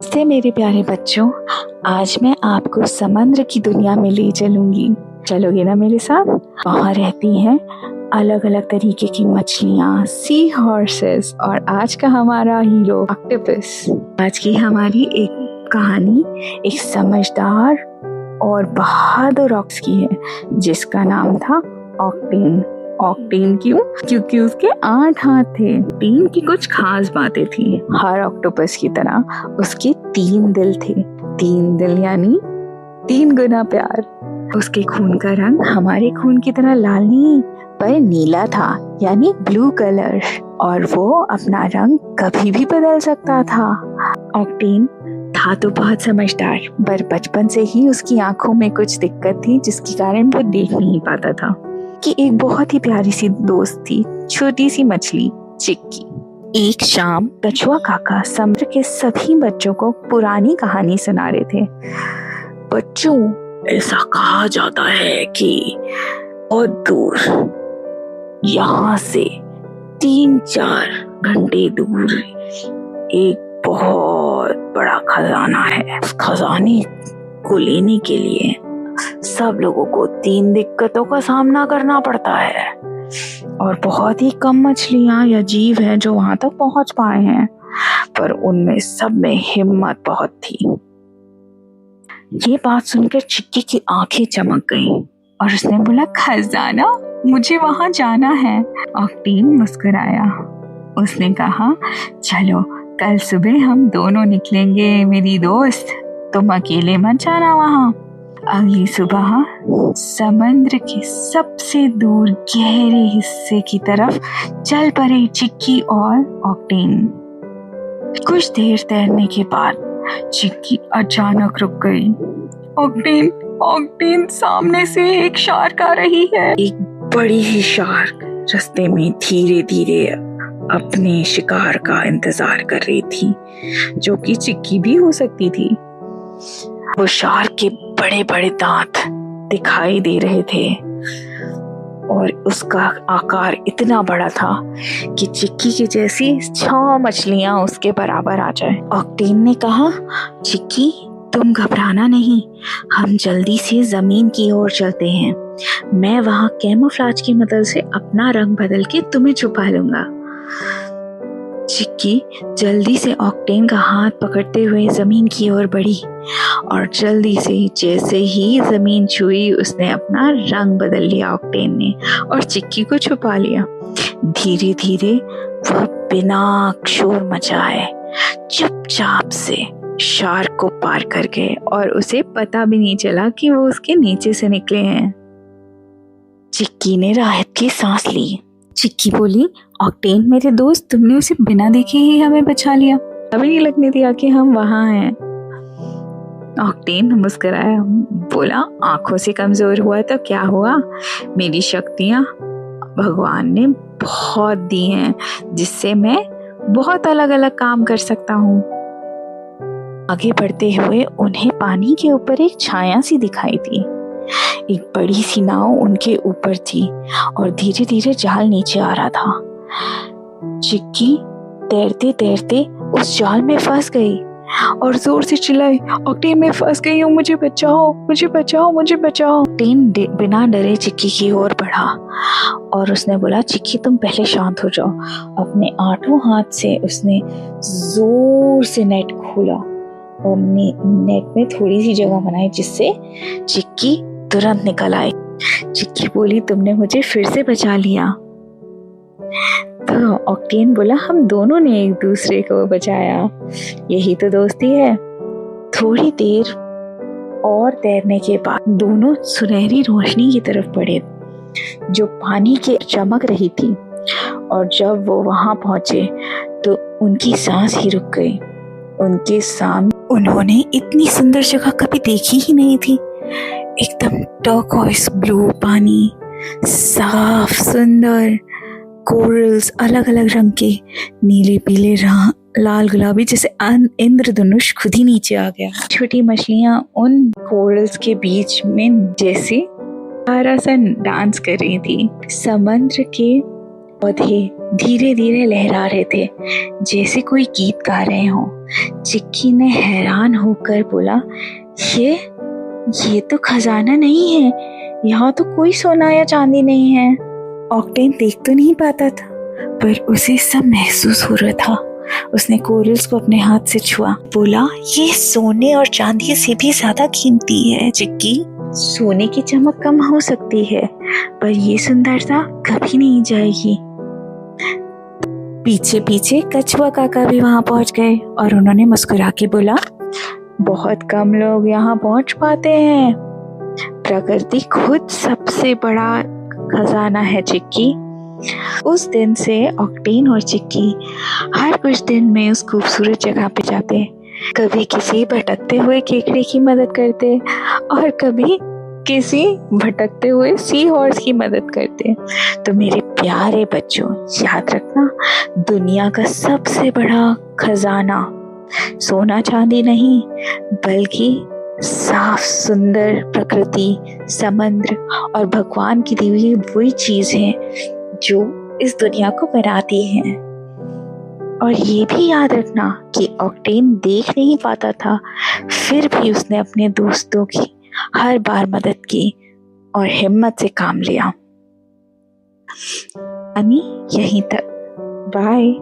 नमस्ते मेरे प्यारे बच्चों। आज मैं आपको समुद्र की दुनिया में ले चलूंगी। चलोगे ना मेरे साथ? वहाँ रहती हैं अलग अलग तरीके की मछलियाँ, सी हॉर्सेस और आज का हमारा हीरो ऑक्टोपस। आज की हमारी एक कहानी एक समझदार और बहादुर ऑक्स की है जिसका नाम था ऑक्टेन। ऑक्टेन क्यों? क्योंकि उसके 8 हाथ थे। ऑक्टेन की कुछ खास बातें थी। हर ऑक्टोपस की तरह उसके 3 दिल थे। 3 दिल यानी 3 गुना प्यार। उसके खून का रंग हमारे खून की तरह लाल नहीं पर नीला था, यानी ब्लू कलर। और वो अपना रंग कभी भी बदल सकता था। ऑक्टेन था तो बहुत समझदार, पर बचपन से ही उसकी आंखों में कुछ दिक्कत थी जिसके कारण वो देख नहीं पाता था। कि एक बहुत ही प्यारी सी दोस्त थी, छोटी सी मछली चिक्की। एक शाम कछुआ काका समुद्र के सभी बच्चों को पुरानी कहानी सुना रहे थे। बच्चों, ऐसा कहा जाता है कि बहुत दूर, यहाँ से 3-4 घंटे दूर एक बहुत बड़ा खजाना है। उस खजाने को लेने के लिए सब लोगों को 3 दिक्कतों का सामना करना पड़ता है और बहुत ही कम मछलियां या जीव हैं जो वहां तक पहुंच पाए हैं, पर उनमें सब में हिम्मत बहुत थी। ये बात सुनकर चिक्की की आंखें चमक गईं और उसने बोला, खजाना? मुझे वहां जाना है। ऑक्टेन मुस्कुराया। उसने कहा, चलो कल सुबह हम दोनों निकलेंगे मेरी दोस्त, तुम अकेले मत जाना वहां। अगली सुबह समुद्र के सबसे दूर गहरे हिस्से की तरफ चल पड़े चिक्की और ऑक्टेन। कुछ देर तैरने के बाद चिक्की अचानक रुक गई। ऑक्टेन, ऑक्टेन, सामने से एक शार्क आ रही है। एक बड़ी ही शार्क रास्ते में धीरे धीरे अपने शिकार का इंतजार कर रही थी, जो कि चिक्की भी हो सकती थी। वो शार्क के बड़े बड़े दांत दिखाई दे रहे थे और उसका आकार इतना बड़ा था कि चिक्की की जैसी 6 मछलियां उसके बराबर आ जाए। ऑक्टेन ने कहा, चिक्की तुम घबराना नहीं, हम जल्दी से जमीन की ओर चलते हैं। मैं वहां कैमोफ्लेज की मदद से अपना रंग बदल के तुम्हें छुपा लूंगा। चिक्की जल्दी से ऑक्टेन का हाथ पकड़ते हुए जमीन की ओर बढ़ी और जल्दी से जैसे ही जमीन छुई उसने अपना रंग बदल लिया ऑक्टेन ने और चिक्की को छुपा लिया। धीरे धीरे वह बिना शोर मचाए चुपचाप से शार्क को पार कर गए और उसे पता भी नहीं चला कि वो उसके नीचे से निकले हैं। चिक्की ने राहत की सांस ली। चिक्की बोली, ऑक्टेन मेरे दोस्त, तुमने उसे बिना देखे ही हमें बचा लिया। अभी नहीं लगने दिया कि हम वहां हैं। ऑक्टेन मुस्कुराया, बोला, आंखों से कमजोर हुआ तो क्या हुआ, मेरी शक्तियां भगवान ने बहुत दी हैं जिससे मैं बहुत अलग अलग काम कर सकता हूँ। आगे बढ़ते हुए उन्हें पानी के ऊपर एक छाया सी दिखाई दी। एक बड़ी सी नाव उनके ऊपर थी और धीरे धीरे जाल नीचे आ रहा था। चिक्की तैरते तैरते उस जाल में फंस गई और जोर से चिल्लाई, ऑक्टेन मैं फंस गई हूँ, मुझे बचाओ, मुझे बचाओ, मुझे बचाओ। ऑक्टेन बिना डरे चिक्की की ओर बढ़ा और उसने बोला, चिक्की तुम पहले शांत हो जाओ। अपने 8 हाथ से उसने जोर से नेट खोला और नेट में थोड़ी सी जगह बनाई जिससे चिक्की तुरंत निकल आई। चिक्की बोली, तुमने मुझे फिर से बचा लिया। तो ऑक्टेन बोला, हम दोनों ने एक दूसरे को बचाया, यही तो दोस्ती है। थोड़ी देर और तैरने के बाद दोनों सुनहरी रोशनी की तरफ बढ़े जो पानी के चमक रही थी और जब वो वहां पहुंचे तो उनकी सांस ही रुक गई। उनके सामने उन्होंने इतनी सुंदर जगह कभी देखी ही नहीं थी। एकदम टर्कोइज ब्लू पानी, साफ सुंदर कोरल्स अलग अलग रंग के, नीले पीले लाल गुलाबी, जैसे इंद्रधनुष खुद ही नीचे आ गया। छोटी मछलियां उन कोरल्स के बीच में जैसे प्यारा सा डांस कर रही थी। समुद्र के पौधे धीरे धीरे लहरा रहे थे, जैसे कोई गीत गा रहे हों। चिक्की ने हैरान होकर बोला, ये तो खजाना नहीं है, यहाँ तो कोई सोना या चांदी नहीं है। ऑक्टेन देख तो नहीं पाता था, पर उसे सब महसूस हो रहा था। उसने कोरल्स को अपने हाथ से छुआ, बोला, ये सोने और चांदी से भी ज्यादा कीमती है चिक्की। सोने की चमक कम हो सकती है, पर ये सुंदरता कभी नहीं जाएगी। पीछे पीछे कछुआ काका भी वहां पहुंच गए और उन्होंने मुस्कुरा के बोला, बहुत कम लोग यहाँ पहुंच पाते हैं। प्रकृति खुद सबसे बड़ा खजाना है चिक्की। उस दिन से ऑक्टेन और चिक्की हर कुछ दिन में उस खूबसूरत जगह पे जाते, कभी किसी भटकते हुए केकड़े की मदद करते और कभी किसी भटकते हुए सी हॉर्स की मदद करते। तो मेरे प्यारे बच्चों, याद रखना, दुनिया का सबसे बड़ा खजाना सोना चांदी नहीं, बल्कि साफ सुंदर प्रकृति, समुद्र और भगवान की दी हुई वही चीज है जो इस दुनिया को बनाती है। और ये भी याद रखना कि ऑक्टेन देख नहीं पाता था, फिर भी उसने अपने दोस्तों की हर बार मदद की और हिम्मत से काम लिया। यहीं तक, बाय।